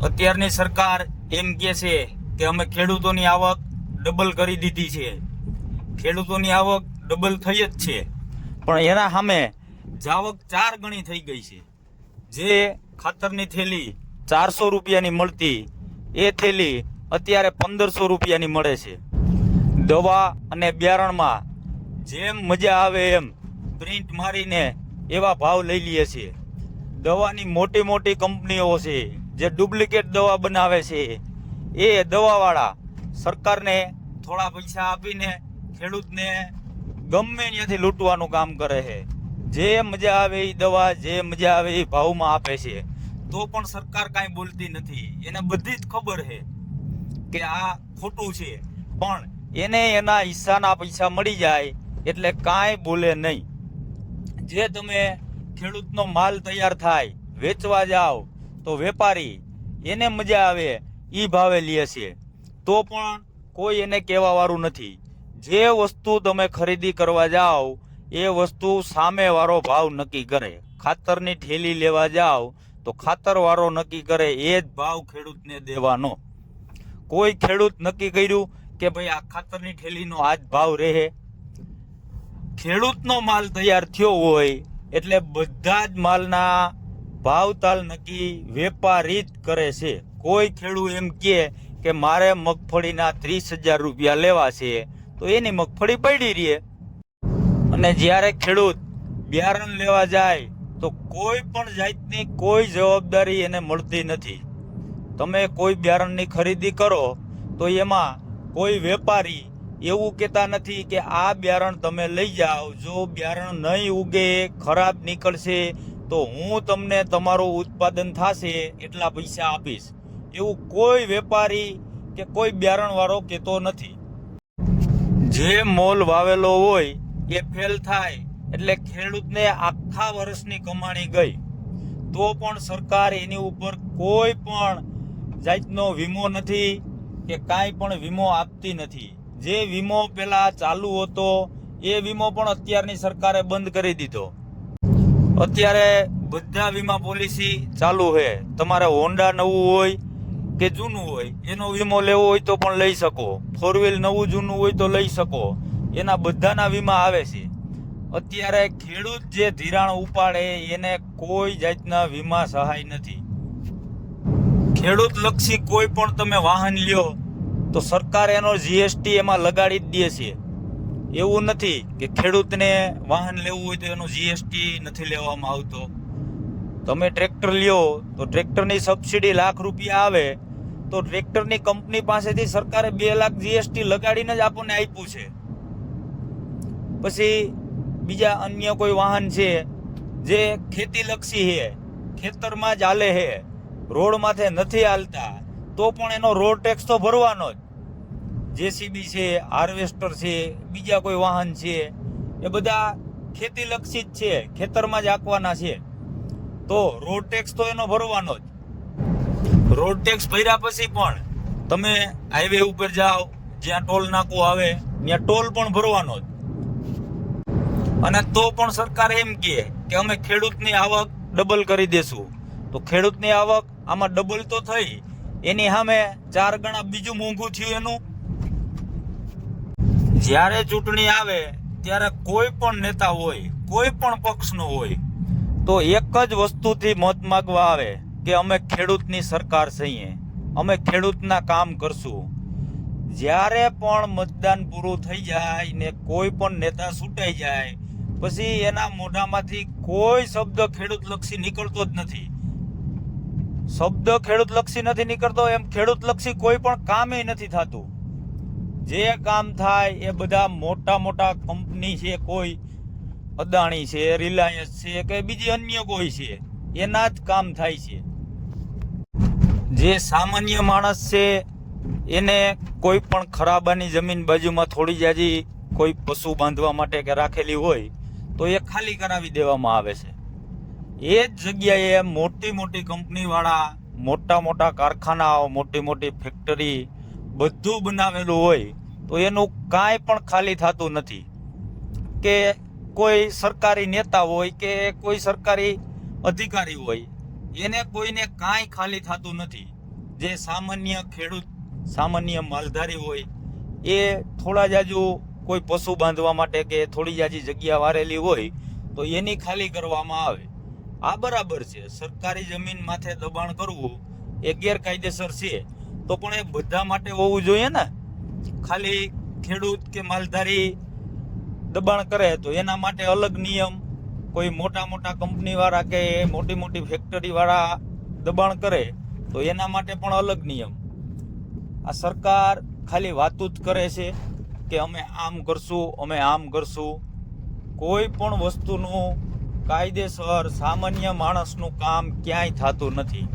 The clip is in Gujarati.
અત્યારની સરકાર એમ કહે છે કે અમે ખેડૂતોની આવક ડબલ કરી દીધી છે. ખેડૂતોની આવક ડબલ થઈ જ છે, પણ એના સામે જાવક 4 ગણી થઈ ગઈ છે. જે ખાતરની થેલી 400 રૂપિયાની મળતી એ થેલી અત્યારે 1500 રૂપિયાની મળે છે. દવા અને બિયારણમાં જેમ મજા આવે એમ પ્રિન્ટ મારીને એવા ભાવ લઈ લઈએ છીએ. દવાની મોટી મોટી કંપનીઓ છે જે ડુપ્લિકેટ દવા બનાવે છે, એ દવાવાળા સરકારને થોડા પૈસા આપીને ખેડૂતને ગમે ત્યાંથી લૂંટવાનું કામ કરે છે. જે મજા આવે એ દવા, જે મજા આવે એ ભાવમાં આપે છે, તો પણ સરકાર કાંઈ બોલતી નથી. એને બધી જ ખબર છે કે આ ખોટું છે, પણ એને એના હિસ્સાના પૈસા મળી જાય એટલે કાંઈ બોલે નહીં. જે તમે ખેડૂતનો માલ તૈયાર થાય વેચવા જાઓ તો વેપારી એને મજા આવે એ ભાવે લે છે, તો પણ કોઈ એને કહેવાવાળું નથી. જે વસ્તુ તમે ખરીદી કરવા જાઓ એ વસ્તુ સામેવાળો ભાવ નક્કી કરે. ખાતરની થેલી લેવા જાઓ તો ખાતરવાળો નક્કી કરે, એ જ ભાવ ખેડૂતને દેવાનો. કોઈ ખેડૂત નક્કી કર્યું કે ભાઈ આ ખાતરની થેલીનો આ જ ભાવ રહે? ખેડૂતનો માલ તૈયાર થયો હોય એટલે બધા જ માલના ભાવતાલ નક્કી વેપારી જ કરે છે. કોઈ ખેડૂત એમ કહે કે મારે મગફળીના 30,000 રૂપિયા લેવા છે તો એની મગફળી પડી રહે. અને જ્યારે ખેડૂત બિયારણ લેવા જાય તો કોઈ પણ જાતની કોઈ જવાબદારી એને મળતી નથી. તમે કોઈ બિયારણની ખરીદી કરો તો એમાં કોઈ વેપારી એવું કહેતા નથી કે આ બિયારણ તમે લઈ જાઓ, જો બિયારણ નહીં ઉગે, ખરાબ નીકળશે તો હું તમને તમારું ઉત્પાદન થશે એટલા પૈસા આપીશ. એવું કોઈ વેપારી કે કોઈ બિયારણવાળો કહેતો નથી. જે મોલ વાવેલો હોય એ ફેલ થાય એટલે ખેડૂતને આખા વર્ષની કમાણી ગઈ, તો પણ સરકાર એની ઉપર કોઈ પણ જાતનો વીમો નથી કે કાંઈ પણ વીમો આપતી નથી. જે વીમો પેલા ચાલુ હતો એ વીમો પણ અત્યારની સરકારે બંધ કરી દીધો. અત્યારે બધા વીમા પોલિસી ચાલુ છે. તમારે હોન્ડા નવું હોય કે જૂનું હોય એનો વીમો લેવો હોય તો પણ લઈ શકો. 4 વ્હીલ નવું જૂનું હોય તો લઈ શકો. એના બધાના વીમા આવે છે. અત્યારે ખેડૂત જે ધિરાણ ઉપાડે એને કોઈ જાતના વીમા સહાય નથી. ખેડૂત લક્ષી કોઈ પણ તમે વાહન લ્યો તો સરકાર એનો જીએસટી એમાં લગાડી જ દે છે. એવું નથી કે ખેડૂતને વાહન લેવું હોય તો એનો જીએસટી નથી લેવામાં આવતો. તમે ટ્રેક્ટર લ્યો તો ટ્રેક્ટરની સબસિડી ₹1,00,000 આવે તો ટ્રેક્ટરની કંપની પાસેથી સરકારે 2 લાખ જીએસટી લગાડીને જ આપણને આપ્યું છે. પછી બીજા અન્ય કોઈ વાહન છે જે ખેતીલક્ષી છે, ખેતરમાં જ હાલે છે, રોડ માથે નથી હાલતા, તો પણ એનો રોડ ટેક્સ તો ભરવાનો જ. જેસીબી છે, હાર્વેસ્ટર છે, બીજા કોઈ વાહન છે, એ બધા ખેતીલક્ષી જ છે, ખેતરમાં જ હાંકવાના છે, તો રોડ ટેક્સ તો એનો ભરવાનો જ. રોડ ટેક્સ ભર્યા પછી પણ તમે હાઈવે ઉપર જાઓ, જ્યાં ટોલ નાકું આવે ત્યાં ટોલ પણ ભરવાનો જ. અને તો પણ સરકાર એમ કહે કે અમે ખેડૂતની આવક ડબલ કરી દેશું. તો ખેડૂતની આવક આમાં ડબલ તો થઈ, એની સામે 4 ગણા બીજું મોંઘું થયું એનું. જ્યારે ચૂંટણી આવે ત્યારે કોઈ પણ નેતા હોય, કોઈ પણ પક્ષનો હોય, તો એક જ વસ્તુથી મત માગવા આવે કે અમે ખેડૂતની સરકાર છીએ, અમે ખેડૂતના કામ કરશું. જ્યારે પણ મતદાન પૂરું થઈ જાય ને કોઈ પણ નેતા છૂટાઈ જાય પછી એના મોઢામાંથી કોઈ શબ્દ ખેડૂતલક્ષી નીકળતો જ નથી. શબ્દ ખેડૂતલક્ષી નથી નીકળતો, એમ ખેડૂતલક્ષી કોઈ પણ કામ નથી થતું. જે કામ થાય એ બધા મોટા મોટા કંપની છે, કોઈ અદાણી છે, રિલાયન્સ છે કે બીજી અન્ય કોઈ છે, એના જ કામ થાય છે. જે સામાન્ય માણસ છે એને કોઈ પણ ખરાબાની જમીન બાજુમાં થોડી જાજી કોઈ પશુ બાંધવા માટે કે રાખેલી હોય તો એ ખાલી કરાવી દેવામાં આવે છે. એ જ જગ્યાએ મોટી મોટી કંપનીવાળા મોટા મોટા કારખાનાઓ, મોટી મોટી ફેક્ટરી બધું બનાવેલું હોય તો એનું કાંઈ પણ ખાલી થતું નથી. કે કોઈ સરકારી નેતા હોય કે કોઈ સરકારી અધિકારી હોય, એને કોઈને કાંઈ ખાલી થતું નથી. જે સામાન્ય ખેડૂત સામાન્ય માલધારી હોય એ થોડા જાજુ કોઈ પશુ બાંધવા માટે કે થોડી જાજી જગ્યા વારેલી હોય તો એની ખાલી કરવામાં આવે. આ બરાબર છે, સરકારી જમીન માથે દબાણ કરવું એ ગેરકાયદેસર છે, તો પણ એ બધા માટે હોવું જોઈએ ને. ખાલી ખેડૂત કે માલધારી દબાણ કરે તો એના માટે અલગ નિયમ, કોઈ મોટા મોટા કંપનીવાળા કે મોટી મોટી ફેક્ટરીવાળા દબાણ કરે તો એના માટે પણ અલગ નિયમ. આ સરકાર ખાલી વાતું જ કરે છે કે અમે આમ કરશું, અમે આમ કરશું. કોઈ પણ વસ્તુનું કાયદેસર સામાન્ય માણસનું કામ ક્યાંય થતું નથી.